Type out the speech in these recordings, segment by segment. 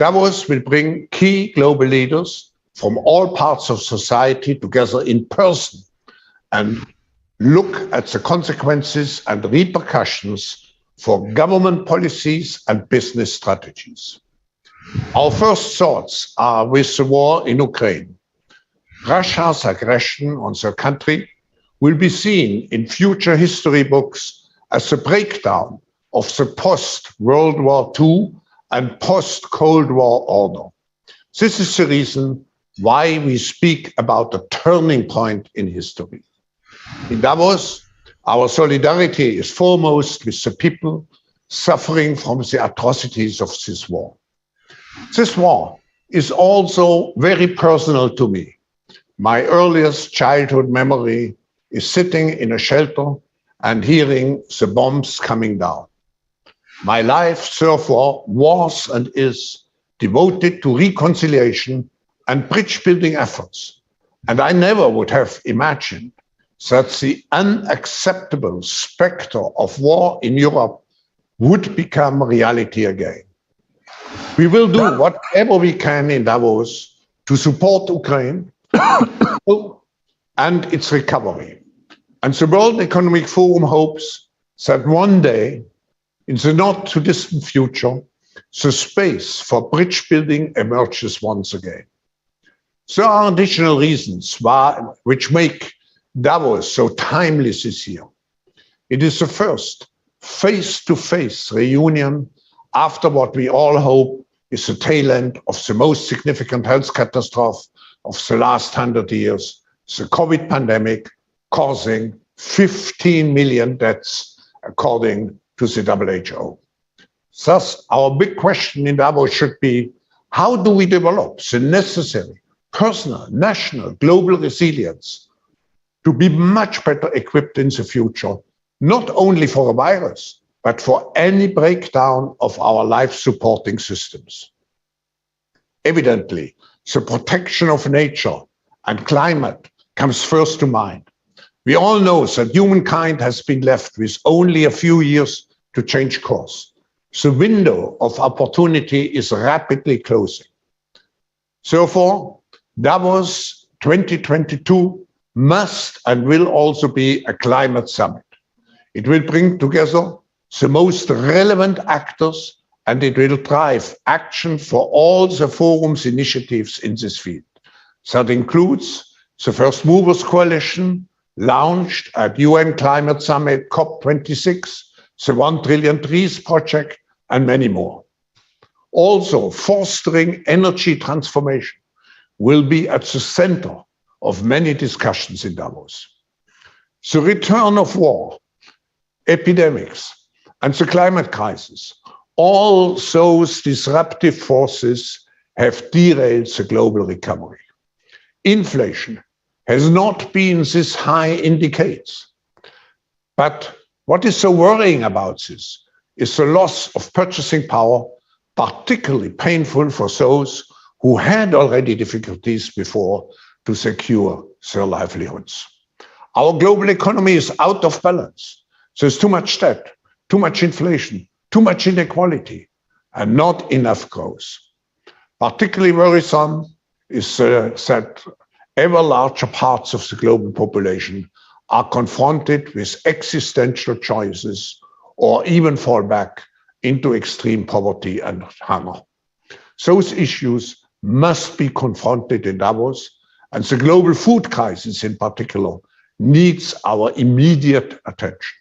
Davos will bring key global leaders from all parts of society together in person and look at the consequences and repercussions for government policies and business strategies. Our first thoughts are with the war in Ukraine. Russia's aggression on the country will be seen in future history books as a breakdown of the post-World War II and post-Cold War order. This is the reason why we speak about a turning point in history. In Davos, our solidarity is foremost with the people suffering from the atrocities of this war. This war is also very personal to me. My earliest childhood memory is sitting in a shelter and hearing the bombs coming down. My life, therefore, was and is devoted to reconciliation and bridge-building efforts. And I never would have imagined that the unacceptable specter of war in Europe would become reality again. We will do whatever we can in Davos to support Ukraine and its recovery. And the World Economic Forum hopes that one day, in the not too distant future, the space for bridge building emerges once again. There are additional reasons which make Davos so timely this year. It is the first face-to-face reunion after what we all hope is the tail end of the most significant health catastrophe of the last 100 years, the COVID pandemic, causing 15 million deaths, according to the WHO. Thus, our big question in Davos should be, how do we develop the necessary personal, national, global resilience to be much better equipped in the future, not only for a virus, but for any breakdown of our life-supporting systems? Evidently, the protection of nature and climate comes first to mind. We all know that humankind has been left with only a few years to change course. The window of opportunity is rapidly closing. Therefore, Davos 2022 must and will also be a climate summit. It will bring together the most relevant actors, and it will drive action for all the forum's initiatives in this field. That includes the First Movers Coalition, launched at UN Climate Summit COP26, the 1 Trillion Trees Project, and many more. Also, fostering energy transformation will be at the center of many discussions in Davos. The return of war, epidemics, and the climate crisis, all those disruptive forces have derailed the global recovery. Inflation has not been this high in decades. But what is so worrying about this is the loss of purchasing power, particularly painful for those who had already difficulties before to secure their livelihoods. Our global economy is out of balance. There's too much debt, too much inflation, too much inequality, and not enough growth. Particularly worrisome is that ever larger parts of the global population are confronted with existential choices or even fall back into extreme poverty and hunger. Those issues must be confronted in Davos, and the global food crisis in particular needs our immediate attention.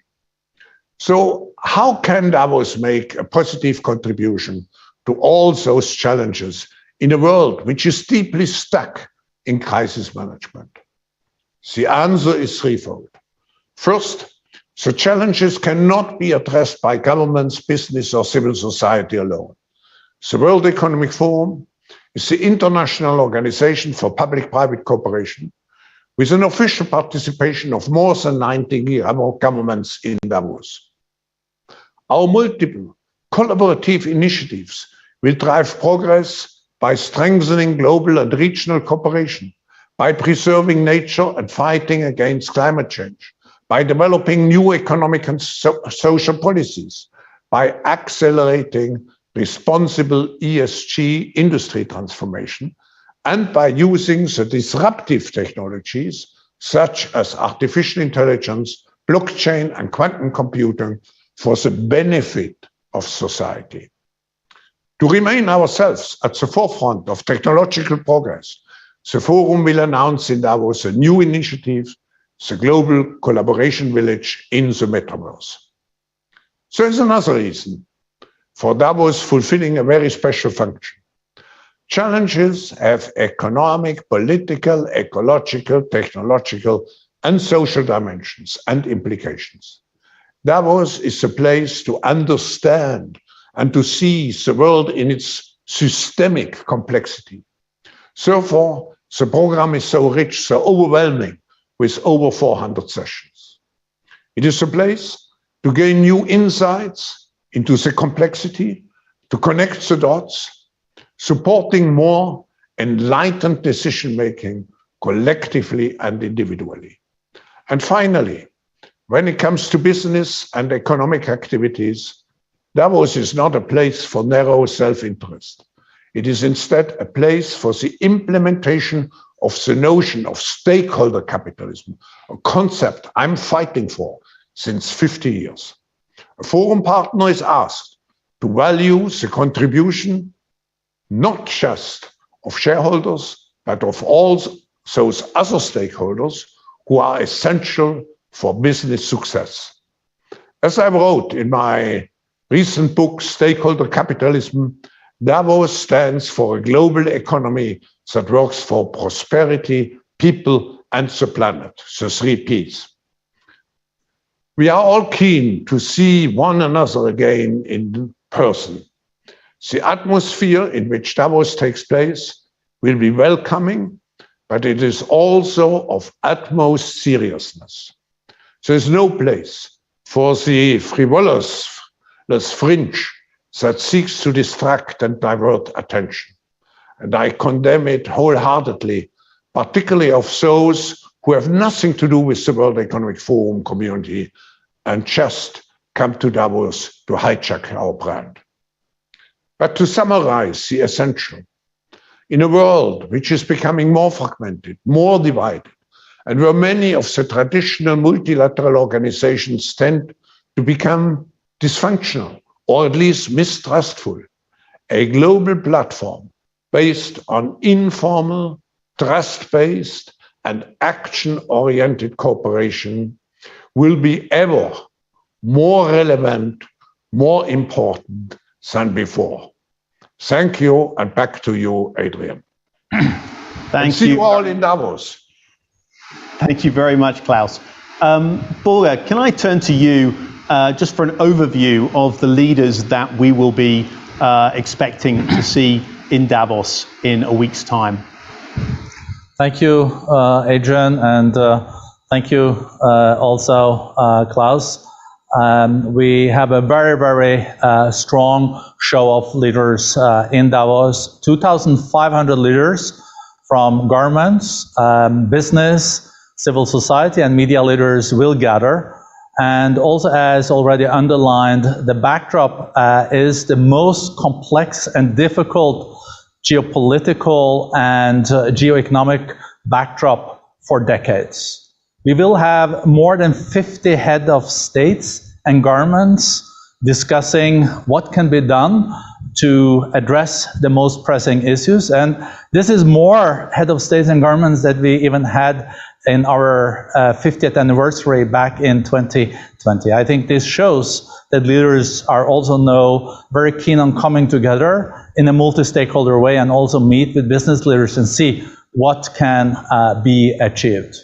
So how can Davos make a positive contribution to all those challenges in a world which is deeply stuck in crisis management? The answer is threefold. First, the challenges cannot be addressed by governments, business, or civil society alone. The World Economic Forum is the international organization for public-private cooperation with an official participation of more than 90 governments in Davos. Our multiple collaborative initiatives will drive progress by strengthening global and regional cooperation, by preserving nature and fighting against climate change, by developing new economic and social policies, by accelerating responsible ESG industry transformation, and by using the disruptive technologies such as artificial intelligence, blockchain, and quantum computing for the benefit of society. To remain ourselves at the forefront of technological progress, the Forum will announce in Davos a new initiative, the Global Collaboration Village in the Metaverse. So there's another reason for Davos fulfilling a very special function. Challenges have economic, political, ecological, technological, and social dimensions and implications. Davos is a place to understand and to see the world in its systemic complexity. Therefore, the program is so rich, so overwhelming, with over 400 sessions. It is a place to gain new insights into the complexity, to connect the dots, supporting more enlightened decision-making collectively and individually. And finally, when it comes to business and economic activities, Davos is not a place for narrow self-interest. It is instead a place for the implementation of the notion of stakeholder capitalism, a concept I'm fighting for since 50 years. A forum partner is asked to value the contribution not just of shareholders, but of all those other stakeholders who are essential for business success. As I wrote in my recent book, Stakeholder Capitalism, Davos stands for a global economy that works for prosperity, people, and the planet, the 3 Ps. We are all keen to see one another again in person. The atmosphere in which Davos takes place will be welcoming, but it is also of utmost seriousness. There is no place for the frivolous fringe that seeks to distract and divert attention. And I condemn it wholeheartedly, particularly of those who have nothing to do with the World Economic Forum community and just come to Davos to hijack our brand. But to summarize the essential, in a world which is becoming more fragmented, more divided, and where many of the traditional multilateral organizations tend to become dysfunctional, or at least mistrustful, a global platform based on informal, trust-based, and action-oriented cooperation will be ever more relevant, more important than before. Thank you, and back to you, Adrian. Thank you. See you all in Davos. Thank you very much, Klaus. Bulga, can I turn to you just for an overview of the leaders that we will be expecting to see in Davos in a week's time? Thank you, Adrian, and thank you also, Klaus. We have a very, very strong show of leaders in Davos. 2,500 leaders from governments, business, civil society, and media leaders will gather. And also, as already underlined, the backdrop is the most complex and difficult geopolitical and geoeconomic backdrop for decades. We will have more than 50 heads of states and governments discussing what can be done to address the most pressing issues. And this is more head of states and governments that we even had in our 50th anniversary back in 2020. I think this shows that leaders are also now very keen on coming together in a multi-stakeholder way and also meet with business leaders and see what can be achieved.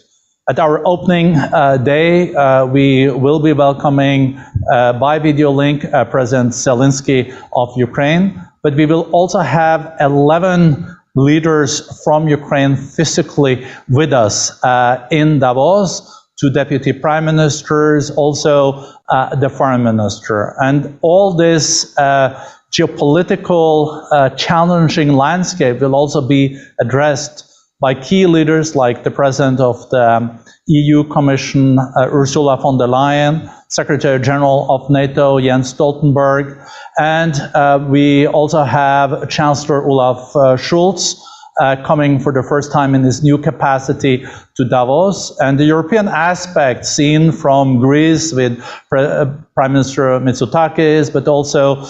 At our opening day, we will be welcoming by video link President Zelensky of Ukraine, but we will also have 11 leaders from Ukraine physically with us in Davos, 2 deputy prime ministers, also the foreign minister. And all this geopolitical challenging landscape will also be addressed by key leaders like the President of the EU Commission, Ursula von der Leyen, Secretary General of NATO, Jens Stoltenberg, And we also have Chancellor Olaf Scholz coming for the first time in his new capacity to Davos. And the European aspect seen from Greece with Prime Minister Mitsotakis, but also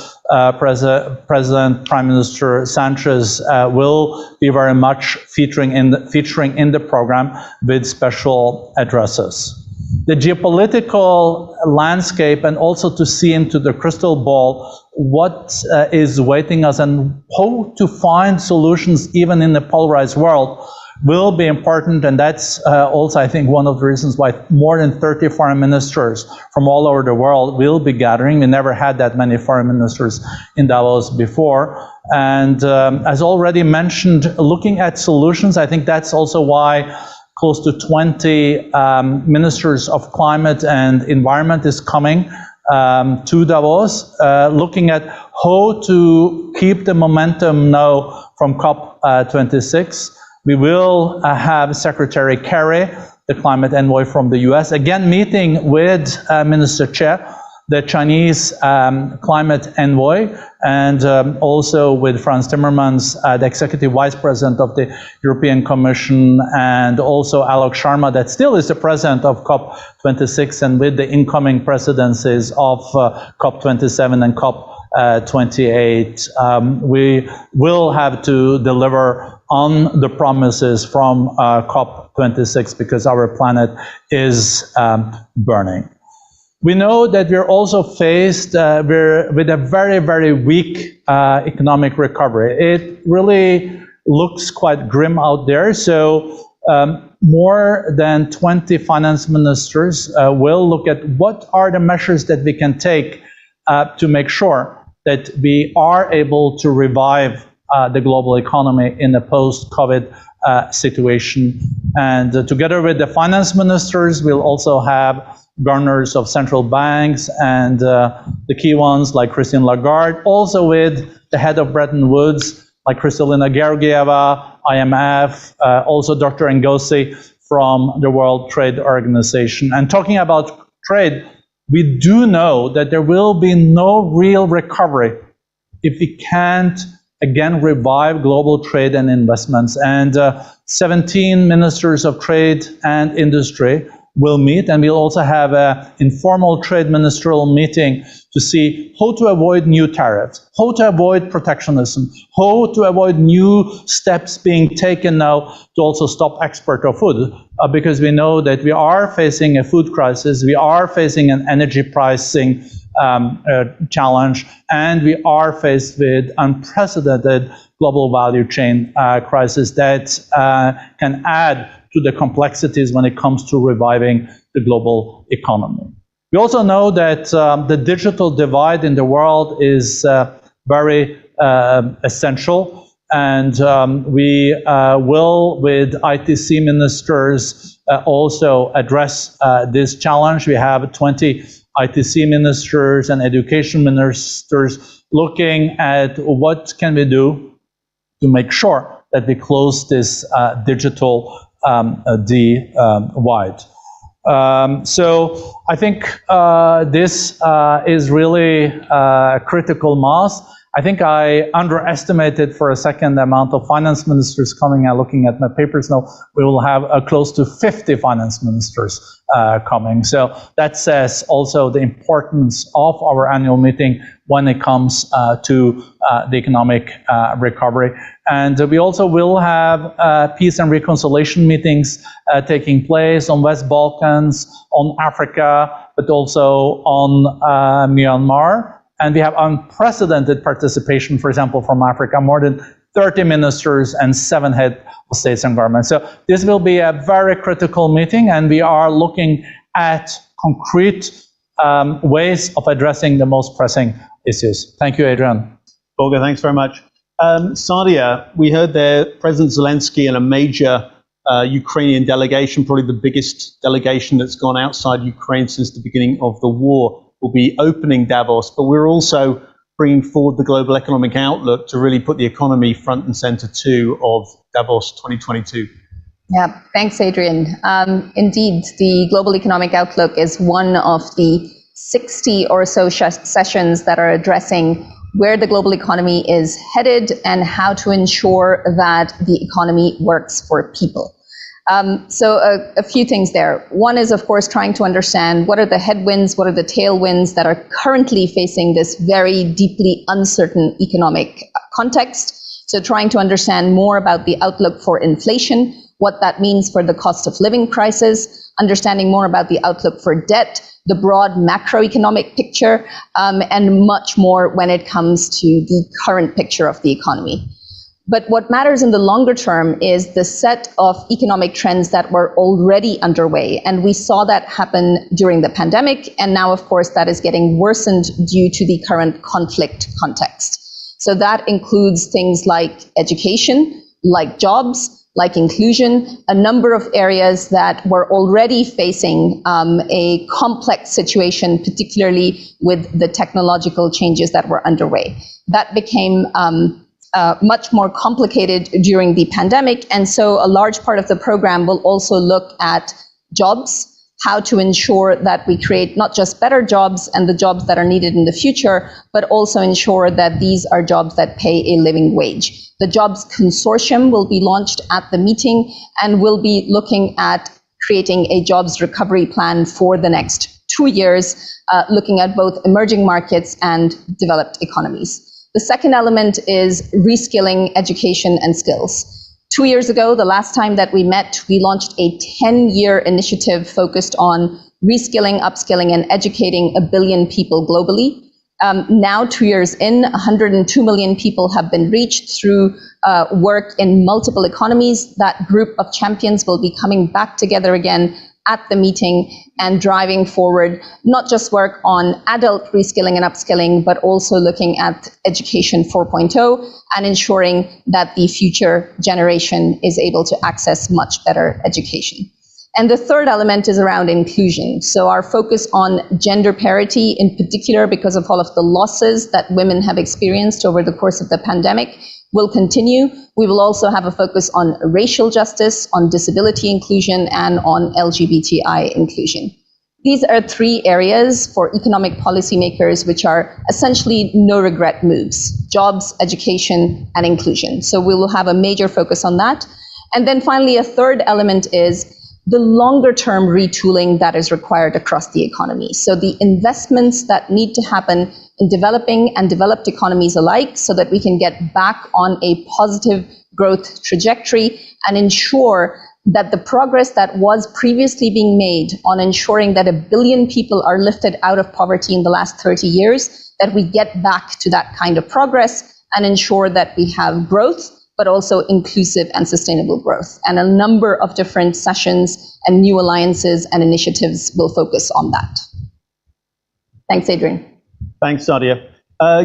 Prime Minister Sanchez will be very much featuring in the program with special addresses. The geopolitical landscape, and also to see into the crystal ball what is waiting us and how to find solutions even in the polarized world, will be important. And that's also, I think, one of the reasons why more than 30 foreign ministers from all over the world will be gathering. We never had that many foreign ministers in Davos before. And as already mentioned, looking at solutions, I think that's also why close to 20 ministers of climate and environment is coming to Davos, looking at how to keep the momentum now from COP26. We will have Secretary Kerry, the climate envoy from the US, again meeting with Minister Che, the Chinese climate envoy, and also with Franz Timmermans, the Executive Vice President of the European Commission, and also Alok Sharma, that still is the President of COP26, and with the incoming presidencies of COP27 and COP28. We will have to deliver on the promises from COP26 because our planet is burning. We know that we're also faced with a very, very weak economic recovery. It really looks quite grim out there. So more than 20 finance ministers will look at what are the measures that we can take to make sure that we are able to revive the global economy in a post-COVID situation. And together with the finance ministers, we'll also have governors of central banks and the key ones like Christine Lagarde, also with the head of Bretton Woods like Kristalina Georgieva, IMF, also Dr. Ngozi from the World Trade Organization. And talking about trade, we do know that there will be no real recovery if we can't again revive global trade and investments. And 17 ministers of trade and industry will meet, and we'll also have an informal trade ministerial meeting to see how to avoid new tariffs, how to avoid protectionism, how to avoid new steps being taken now to also stop export of food, because we know that we are facing a food crisis, we are facing an energy pricing challenge, and we are faced with unprecedented global value chain crisis that can add to the complexities when it comes to reviving the global economy. We also know that the digital divide in the world is very essential, and we will, with ITC ministers, also address this challenge. We have 20 ITC ministers and education ministers looking at what can we do to make sure that we close this digital divide. So I think this is really a critical mass. I think I underestimated for a second the amount of finance ministers coming. And looking at my papers now, we will have close to 50 finance ministers coming. So that says also the importance of our annual meeting when it comes to the economic recovery. And we also will have peace and reconciliation meetings taking place on West Balkans, on Africa, but also on Myanmar. And we have unprecedented participation, for example, from Africa, more than 30 ministers and 7 heads of states and governments. So this will be a very critical meeting, and we are looking at concrete ways of addressing the most pressing issues. Thank you, Adrian. Volker, thanks very much. Sadia, we heard there President Zelensky and a major Ukrainian delegation, probably the biggest delegation that's gone outside Ukraine since the beginning of the war, will be opening Davos, but we're also bringing forward the global economic outlook to really put the economy front and center too of Davos 2022. Yeah, thanks, Adrian. Indeed, the global economic outlook is one of the 60 or so sessions that are addressing where the global economy is headed and how to ensure that the economy works for people. So a few things there. One is, of course, trying to understand what are the headwinds, what are the tailwinds that are currently facing this very deeply uncertain economic context. So trying to understand more about the outlook for inflation, what that means for the cost of living crisis, understanding more about the outlook for debt, the broad macroeconomic picture, and much more when it comes to the current picture of the economy. But what matters in the longer term is the set of economic trends that were already underway. And we saw that happen during the pandemic. And now, of course, that is getting worsened due to the current conflict context. So that includes things like education, like jobs, like inclusion, a number of areas that were already facing a complex situation, particularly with the technological changes that were underway. That became much more complicated during the pandemic. And so a large part of the program will also look at jobs, how to ensure that we create not just better jobs and the jobs that are needed in the future, but also ensure that these are jobs that pay a living wage. The Jobs Consortium will be launched at the meeting and will be looking at creating a jobs recovery plan for the next 2 years, looking at both emerging markets and developed economies. The second element is reskilling education and skills. 2 years ago, the last time that we met, we launched a 10-year initiative focused on reskilling, upskilling, and educating 1 billion people globally. Now, 2 years in, 102 million people have been reached through work in multiple economies. That group of champions will be coming back together again at the meeting and driving forward not just work on adult reskilling and upskilling, but also looking at Education 4.0 and ensuring that the future generation is able to access much better education. And the third element is around inclusion. So our focus on gender parity, in particular because of all of the losses that women have experienced over the course of the pandemic, will continue. We will also have a focus on racial justice, on disability inclusion, and on LGBTI inclusion. These are 3 areas for economic policymakers which are essentially no-regret moves: jobs, education, and inclusion. So we will have a major focus on that. And then finally, a third element is the longer-term retooling that is required across the economy. So the investments that need to happen in developing and developed economies alike so that we can get back on a positive growth trajectory and ensure that the progress that was previously being made on ensuring that 1 billion people are lifted out of poverty in the last 30 years, that we get back to that kind of progress and ensure that we have growth, but also inclusive and sustainable growth. And a number of different sessions and new alliances and initiatives will focus on that. Thanks, Adrian. Thanks, Sadia.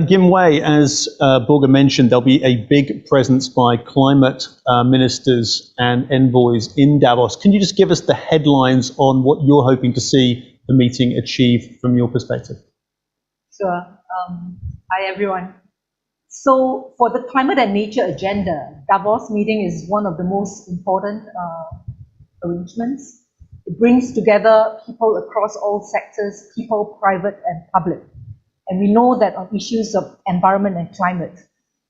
Gim Wei, as Borge mentioned, there'll be a big presence by climate ministers and envoys in Davos. Can you just give us the headlines on what you're hoping to see the meeting achieve from your perspective? Sure. Hi, everyone. So for the climate and nature agenda, Davos meeting is one of the most important arrangements. It brings together people across all sectors, people, private and public. And we know that on issues of environment and climate,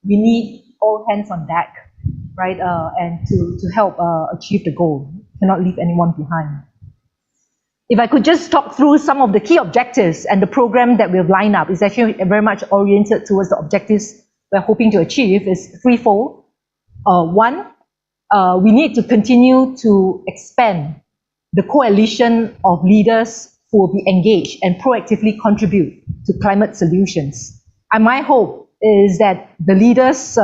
we need all hands on deck, right? And to help achieve the goal. Cannot leave anyone behind. If I could just talk through some of the key objectives and the program that we've lined up, is actually very much oriented towards the objectives we're hoping to achieve. Is threefold. One, we need to continue to expand the coalition of leaders who will be engaged and proactively contribute to climate solutions. And my hope is that the leaders,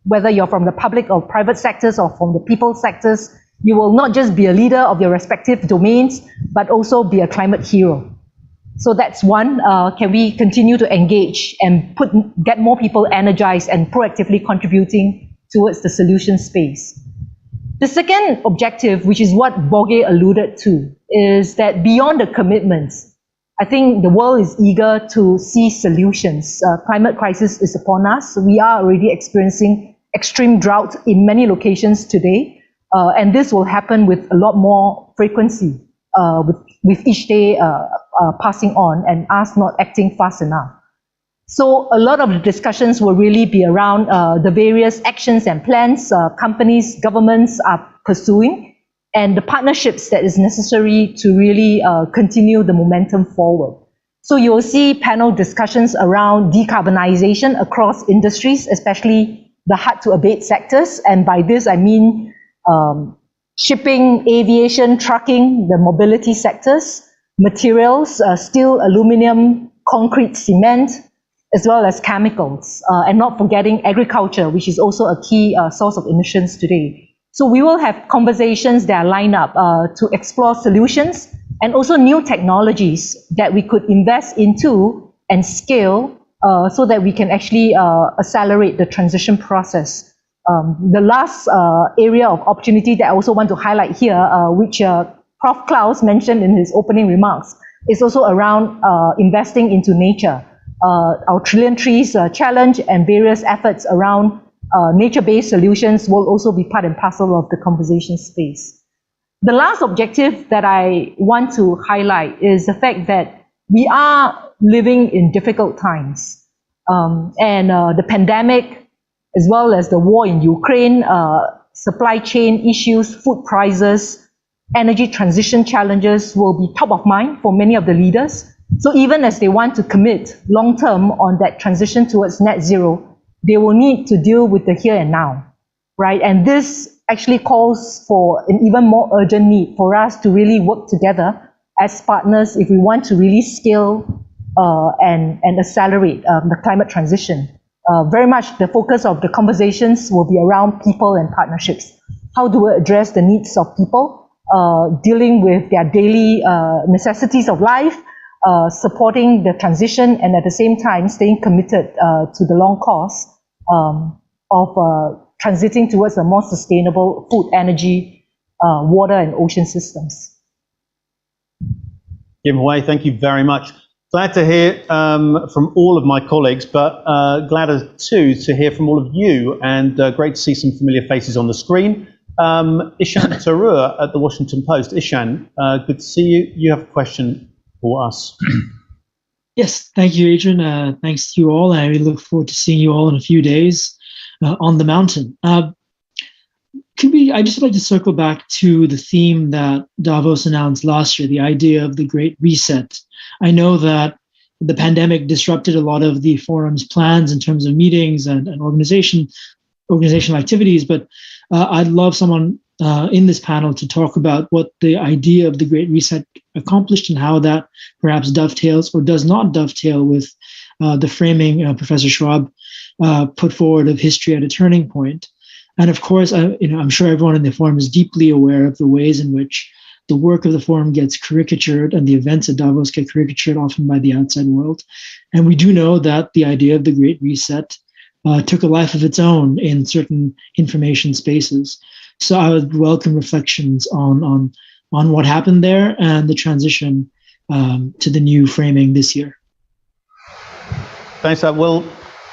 whether you're from the public or private sectors or from the people sectors, you will not just be a leader of your respective domains, but also be a climate hero. So that's one. Can we continue to engage and get more people energized and proactively contributing towards the solution space? The second objective, which is what Borge alluded to, is that beyond the commitments, I think the world is eager to see solutions. Climate crisis is upon us. We are already experiencing extreme drought in many locations today, and this will happen with a lot more frequency with each day passing on and us not acting fast enough. So a lot of the discussions will really be around the various actions and plans companies, governments are pursuing, and the partnerships that is necessary to really continue the momentum forward. So you will see panel discussions around decarbonization across industries, especially the hard-to-abate sectors. And by this, I mean shipping, aviation, trucking, the mobility sectors, materials, steel, aluminum, concrete, cement, as well as chemicals, and not forgetting agriculture, which is also a key source of emissions today. So we will have conversations that are lined up to explore solutions and also new technologies that we could invest into and scale so that we can actually accelerate the transition process. The last area of opportunity that I also want to highlight here, which Prof. Klaus mentioned in his opening remarks, is also around investing into nature. Our Trillion Trees challenge and various efforts around nature-based solutions will also be part and parcel of the conversation space. The last objective that I want to highlight is the fact that we are living in difficult times. And the pandemic, as well as the war in Ukraine, supply chain issues, food prices, energy transition challenges will be top of mind for many of the leaders. So even as they want to commit long-term on that transition towards net zero, they will need to deal with the here and now, right? And this actually calls for an even more urgent need for us to really work together as partners if we want to really scale and accelerate the climate transition. Very much the focus of the conversations will be around people and partnerships. How do we address the needs of people, dealing with their daily necessities of life, supporting the transition, and at the same time staying committed to the long cause of transiting towards a more sustainable food, energy, water and ocean systems. Kim Hui, thank you very much. Glad to hear from all of my colleagues, but glad too to hear from all of you, and great to see some familiar faces on the screen. Ishan Tharoor at the Washington Post. Ishan, good to see you. You have a question for us. Yes, thank you, Adrian. Thanks to you all. I really look forward to seeing you all in a few days on the mountain. I'd just like to circle back to the theme that Davos announced last year, the idea of the Great Reset. I know that the pandemic disrupted a lot of the forum's plans in terms of meetings and organizational activities, but I'd love someone in this panel to talk about what the idea of the Great Reset accomplished and how that perhaps dovetails or does not dovetail with the framing Professor Schwab put forward of history at a turning point. And of course, I'm sure everyone in the forum is deeply aware of the ways in which the work of the forum gets caricatured and the events at Davos get caricatured often by the outside world. And we do know that the idea of the Great Reset took a life of its own in certain information spaces. So I would welcome reflections on what happened there and the transition to the new framing this year. Thanks, Will.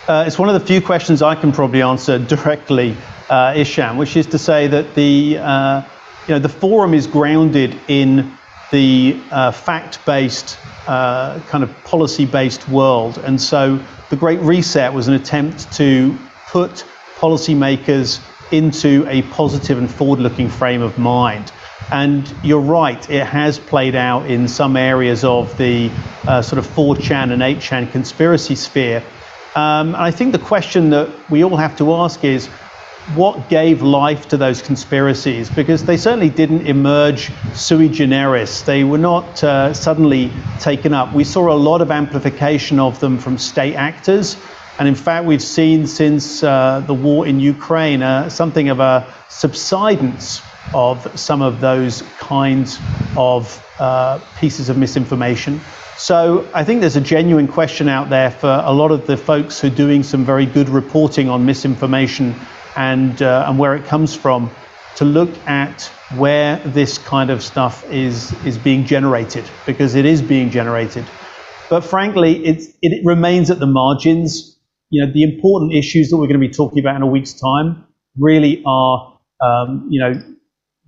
It's one of the few questions I can probably answer directly, Ishan, which is to say that the forum is grounded in the fact-based, kind of policy-based world, and so the Great Reset was an attempt to put policymakers into a positive and forward-looking frame of mind. And you're right, it has played out in some areas of the sort of 4chan and 8chan conspiracy sphere. I think the question that we all have to ask is, what gave life to those conspiracies? Because they certainly didn't emerge sui generis. They were not suddenly taken up. We saw a lot of amplification of them from state actors. And in fact, we've seen since the war in Ukraine something of a subsidence of some of those kinds of pieces of misinformation. So I think there's a genuine question out there for a lot of the folks who are doing some very good reporting on misinformation and where it comes from, to look at where this kind of stuff is being generated, because it is being generated. But frankly, it remains at the margins. You know, the important issues that we're going to be talking about in a week's time really are,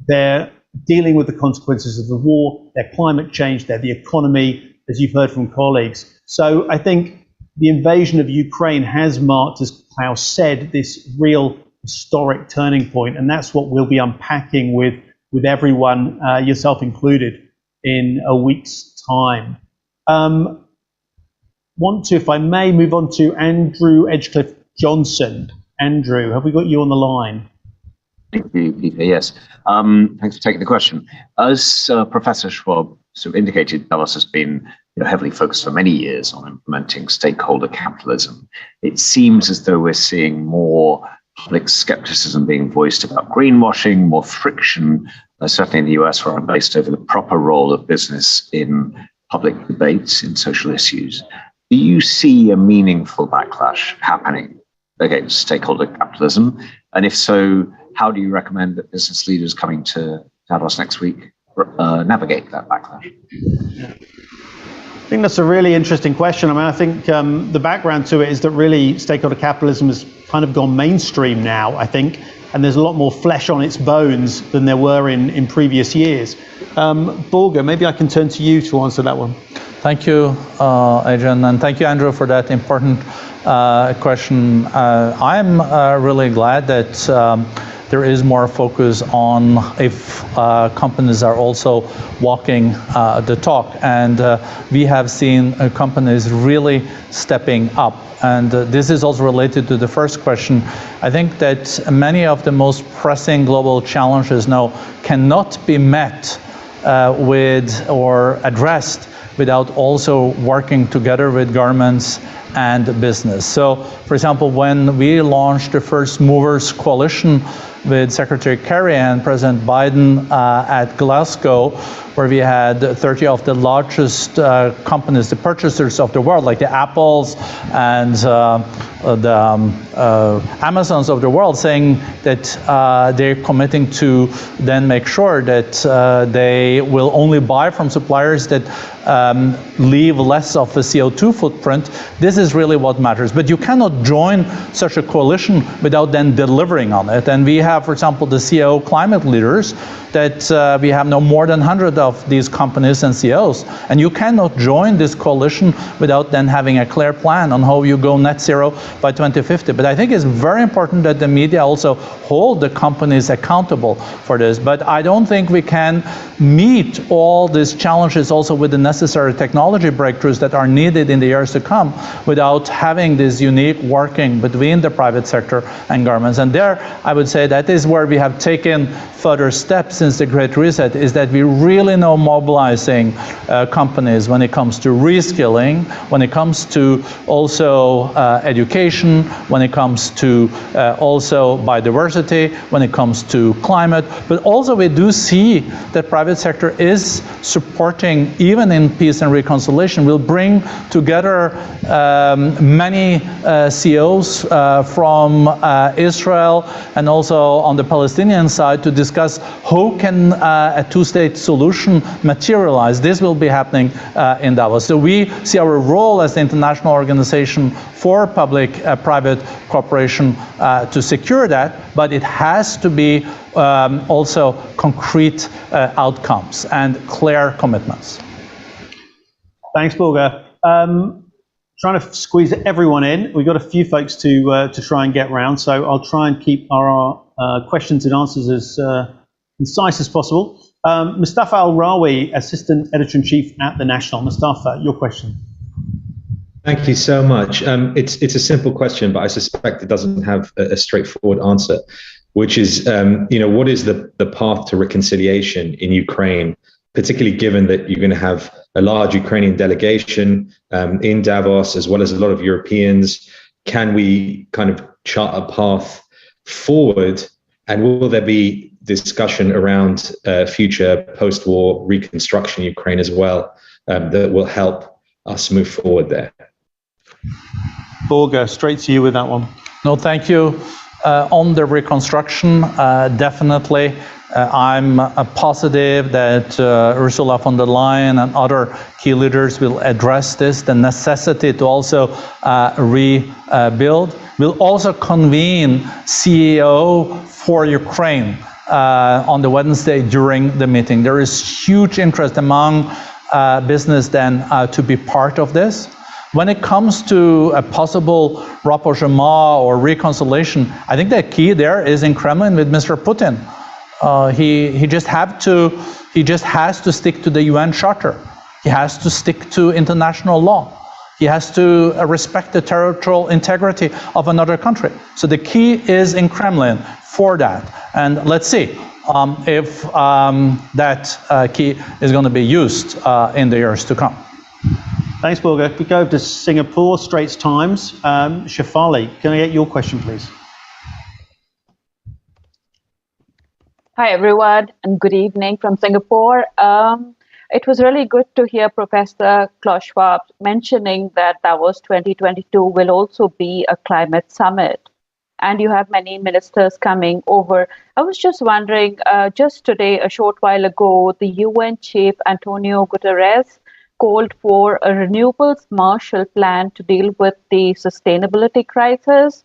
they're dealing with the consequences of the war, they're climate change, they're the economy, as you've heard from colleagues. So I think the invasion of Ukraine has marked, as Klaus said, this real historic turning point, and that's what we'll be unpacking with everyone, yourself included, in a week's time. Want to, if I may, move on to Andrew Edgecliffe-Johnson. Andrew, have we got you on the line? Thank you, Peter. Yes. Thanks for taking the question. As Professor Schwab sort of indicated, Davos has been heavily focused for many years on implementing stakeholder capitalism. It seems as though we're seeing more public skepticism being voiced about greenwashing, more friction, certainly in the US, where I'm based, over the proper role of business in public debates in social issues. Do you see a meaningful backlash happening against stakeholder capitalism? And if so, how do you recommend that business leaders coming to Davos next week navigate that backlash? I think that's a really interesting question. I mean, I think the background to it is that really stakeholder capitalism has kind of gone mainstream now, I think, and there's a lot more flesh on its bones than there were in previous years. Borge, maybe I can turn to you to answer that one. Thank you, Adrian, and thank you, Andrew, for that important question. I'm really glad that there is more focus on if companies are also walking the talk, and we have seen companies really stepping up. And this is also related to the first question. I think that many of the most pressing global challenges now cannot be met with or addressed without also working together with governments and business. So, for example, when we launched the First Movers Coalition with Secretary Kerry and President Biden at Glasgow, where we had 30 of the largest companies, the purchasers of the world, like the Apples and the Amazons of the world, saying that they're committing to then make sure that they will only buy from suppliers that leave less of a CO2 footprint. This is really what matters. But you cannot join such a coalition without then delivering on it. And we have, for example, the CEO climate leaders that we have now more than 100 of these companies and CEOs. And you cannot join this coalition without then having a clear plan on how you go net zero by 2050. But I think it's very important that the media also hold the companies accountable for this. But I don't think we can meet all these challenges also with the necessary technology breakthroughs that are needed in the years to come without having this unique working between the private sector and governments. And there, I would say that is where we have taken further steps since the Great Reset, is that we really know mobilizing companies when it comes to reskilling, when it comes to also education, when it comes to also biodiversity, when it comes to climate. But also we do see that private sector is supporting, even in peace and reconciliation, will bring together many CEOs from Israel and also on the Palestinian side to discuss how can a two-state solution materialize. This will be happening in Davos. So we see our role as the international organization for public-private cooperation to secure that, but it has to be also concrete outcomes and clear commitments. Thanks, Borge. Trying to squeeze everyone in. We've got a few folks to try and get round, so I'll try and keep our questions and answers as concise as possible. Mustafa Al-Rawi, Assistant Editor-in-Chief at The National. Mustafa, your question. Thank you so much. It's a simple question, but I suspect it doesn't have a straightforward answer, which is, what is the path to reconciliation in Ukraine, particularly given that you're going to have a large Ukrainian delegation in Davos, as well as a lot of Europeans? Can we kind of chart a path forward, and will there be discussion around future post-war reconstruction in Ukraine as well that will help us move forward there? Borge, straight to you with that one. No, thank you. On the reconstruction, definitely. I'm positive that Ursula von der Leyen and other key leaders will address this, the necessity to also rebuild. We'll also convene CEO for Ukraine on the Wednesday during the meeting. There is huge interest among business then to be part of this. when it comes to a possible rapprochement or reconciliation, I think the key there is in Kremlin with Mr. Putin. He just has to stick to the UN Charter. He has to stick to international law. He has to respect the territorial integrity of another country. So the key is in Kremlin for that. And let's see if that key is going to be used in the years to come. Thanks, Bulga. We go over to Singapore, Straits Times. Shafali, can I get your question, please? Hi, everyone, and good evening from Singapore. It was really good to hear Professor Klaus Schwab mentioning that Davos 2022 will also be a climate summit, and you have many ministers coming over. I was just wondering, just today, a short while ago, the UN chief Antonio Guterres called for a renewables Marshall Plan to deal with the sustainability crisis.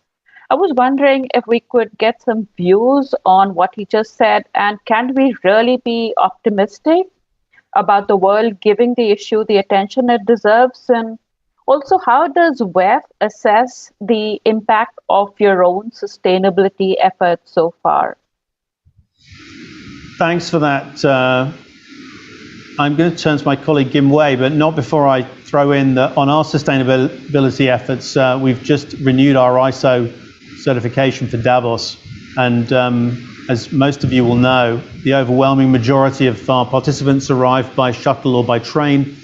I was wondering if we could get some views on what he just said, and can we really be optimistic about the world giving the issue the attention it deserves? And also, how does WEF assess the impact of your own sustainability efforts so far? Thanks for that. I'm going to turn to my colleague Kim Wei, but not before I throw in that on our sustainability efforts, we've just renewed our ISO certification for Davos. And as most of you will know, the overwhelming majority of our participants arrive by shuttle or by train,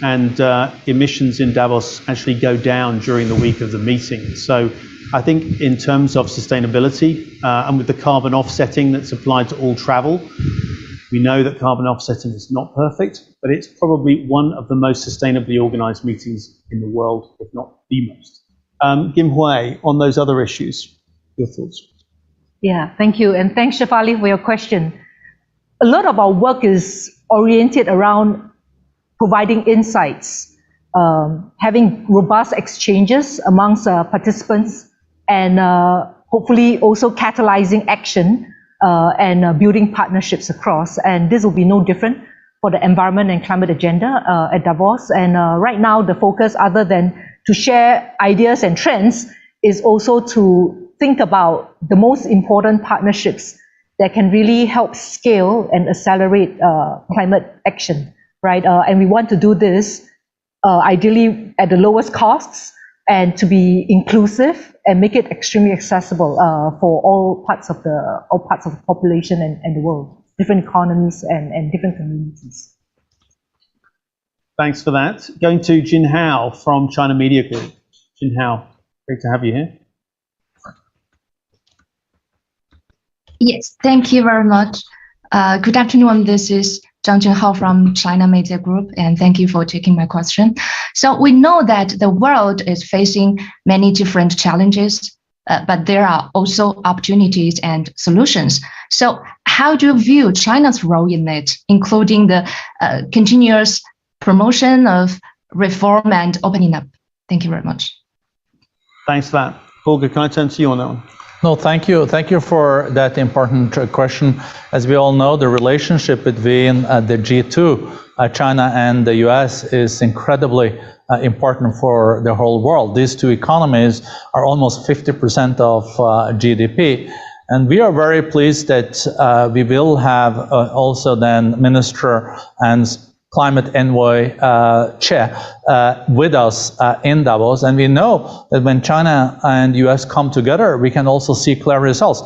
and emissions in Davos actually go down during the week of the meeting. So I think in terms of sustainability and with the carbon offsetting that's applied to all travel, we know that carbon offsetting is not perfect, but it's probably one of the most sustainably organized meetings in the world, if not the most. Kim Hui, on those other issues, your thoughts? Yeah, thank you. And thanks, Shafali, for your question. A lot of our work is oriented around providing insights, having robust exchanges amongst participants, and hopefully also catalyzing action and building partnerships across. And this will be no different for the environment and climate agenda at Davos. And right now, the focus, other than to share ideas and trends, is also to think about the most important partnerships that can really help scale and accelerate climate action, right? And we want to do this ideally at the lowest costs and to be inclusive and make it extremely accessible for all parts of the population and the world, different economies and different communities. Thanks for that. Going to Jin Hao from China Media Group. Jin Hao, great to have you here. Yes, thank you very much. Good afternoon. This is Zhang Jinhao from China Media Group, and thank you for taking my question. So we know that the world is facing many different challenges, but there are also opportunities and solutions. So how do you view China's role in it, including the continuous promotion of reform and opening up? Thank you very much. Thanks for that. Holger, can I turn to you on that one? No, thank you. Thank you for that important question. As we all know, the relationship between the G2, China and the US, is incredibly important for the whole world. These two economies are almost 50% of GDP. And we are very pleased that we will have also then Minister and Climate Envoy Che with us in Davos, and we know that when China and US come together, we can also see clear results.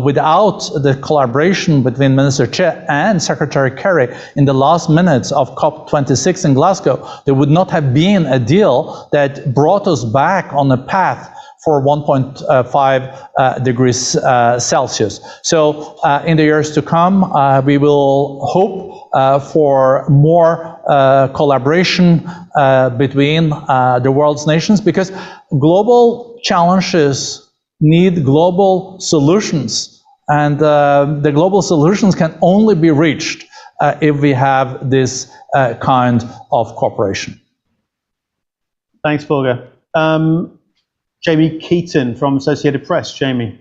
Without the collaboration between Minister Che and Secretary Kerry in the last minutes of COP26 in Glasgow, there would not have been a deal that brought us back on a path for 1.5 degrees Celsius. So in the years to come, we will hope for more collaboration between the world's nations, because global challenges need global solutions, and the global solutions can only be reached if we have this kind of cooperation. Thanks, Volker. Jamie Keaton from Associated Press. Jamie.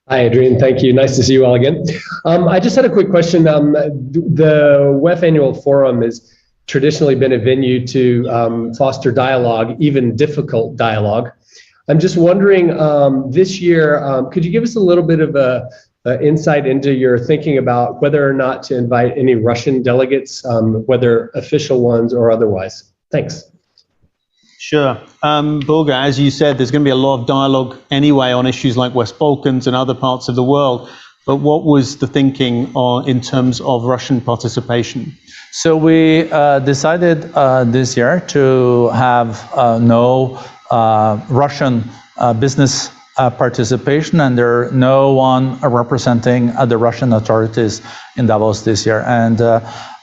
Hi, Adrian. Thank you. Nice to see you all again. I just had a quick question. The WEF annual forum is traditionally been a venue to foster dialogue, even difficult dialogue. I'm just wondering, this year, could you give us a little bit of a insight into your thinking about whether or not to invite any Russian delegates, whether official ones or otherwise? Thanks. Sure. Bulga, as you said, there's going to be a lot of dialogue anyway on issues like West Balkans and other parts of the world. But what was the thinking in terms of Russian participation? So we decided this year to have no Russian business participation, and there no one representing the Russian authorities in Davos this year. And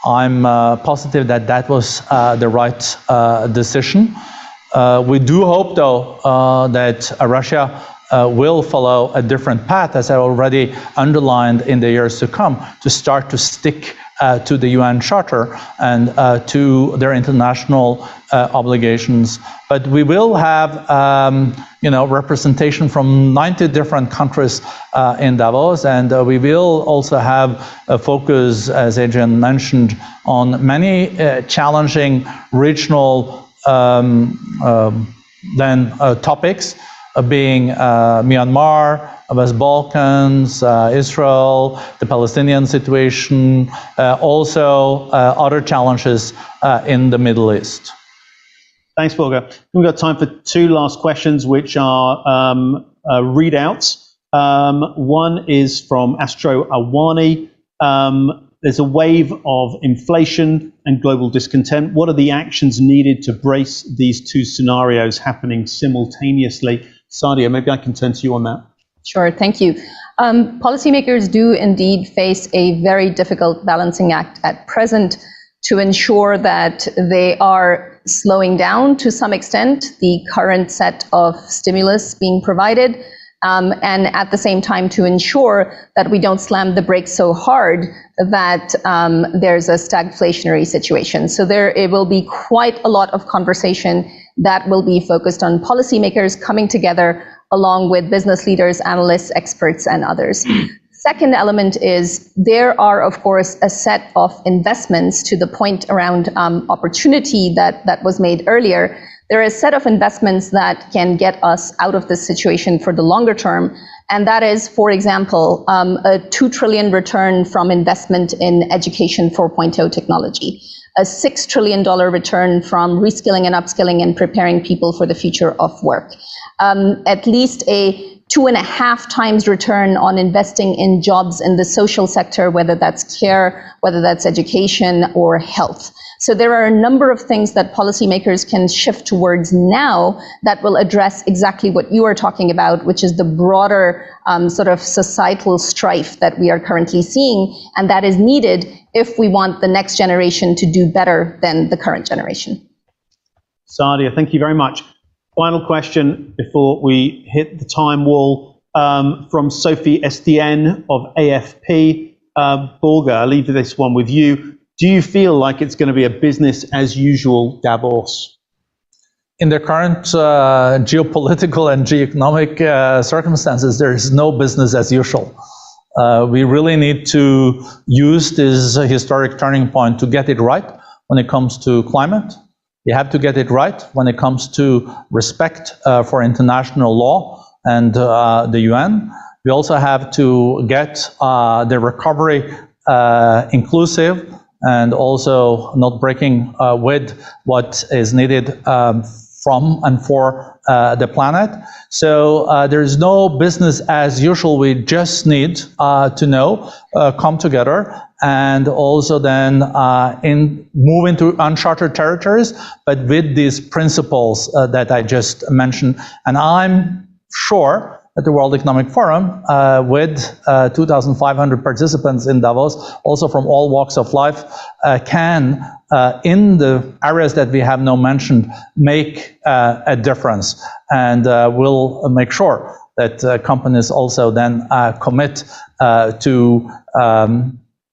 I'm positive that that was the right decision. We do hope, though, that Russia will follow a different path, as I already underlined, in the years to come, to start to stick to the UN Charter and to their international obligations. But we will have, representation from 90 different countries in Davos, and we will also have a focus, as Adrian mentioned, on many challenging regional topics, being Myanmar, West Balkans, Israel, the Palestinian situation, also other challenges in the Middle East. Thanks, Bulga. We've got time for two last questions, which are readouts. One is from Astro Awani. There's a wave of inflation and global discontent. What are the actions needed to brace these two scenarios happening simultaneously? Sadia, maybe I can turn to you on that. Sure, thank you. Policymakers do indeed face a very difficult balancing act at present to ensure that they are slowing down to some extent the current set of stimulus being provided, and at the same time to ensure that we don't slam the brakes so hard that there's a stagflationary situation. So it will be quite a lot of conversation that will be focused on policymakers coming together along with business leaders, analysts, experts, and others. Second element is there are, of course, a set of investments to the point around opportunity that was made earlier. There are a set of investments that can get us out of this situation for the longer term. And that is, for example, a $2 trillion return from investment in education 4.0 technology, a $6 trillion return from reskilling and upskilling and preparing people for the future of work, at least a 2.5 times return on investing in jobs in the social sector, whether that's care, whether that's education or health. So there are a number of things that policymakers can shift towards now that will address exactly what you are talking about, which is the broader sort of societal strife that we are currently seeing, and that is needed if we want the next generation to do better than the current generation. Sadia, thank you very much. Final question before we hit the time wall from Sophie Estienne of AFP. Bulga, I'll leave this one with you. Do you feel like it's going to be a business as usual Davos? In the current geopolitical and geoeconomic circumstances, there is no business as usual. We really need to use this historic turning point to get it right when it comes to climate. You have to get it right when it comes to respect for international law and the UN. We also have to get the recovery inclusive and also not breaking with what is needed from and for the planet. So there's no business as usual. We just need to know, come together, and also then move into uncharted territories, but with these principles that I just mentioned. And I'm sure that the World Economic Forum, with 2,500 participants in Davos, also from all walks of life, can, in the areas that we have now mentioned, make a difference. And we'll make sure that companies also then commit to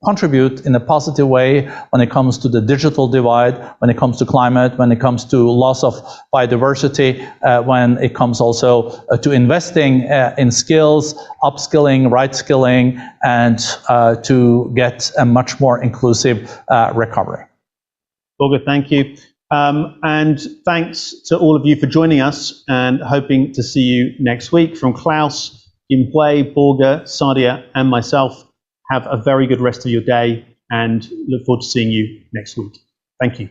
contribute in a positive way when it comes to the digital divide, when it comes to climate, when it comes to loss of biodiversity, when it comes also to investing in skills, upskilling, right skilling, and to get a much more inclusive recovery. Olga, thank you. And thanks to all of you for joining us, and hoping to see you next week. From Klaus, Yimhui, Borga, Sadia, and myself, have a very good rest of your day, and look forward to seeing you next week. Thank you.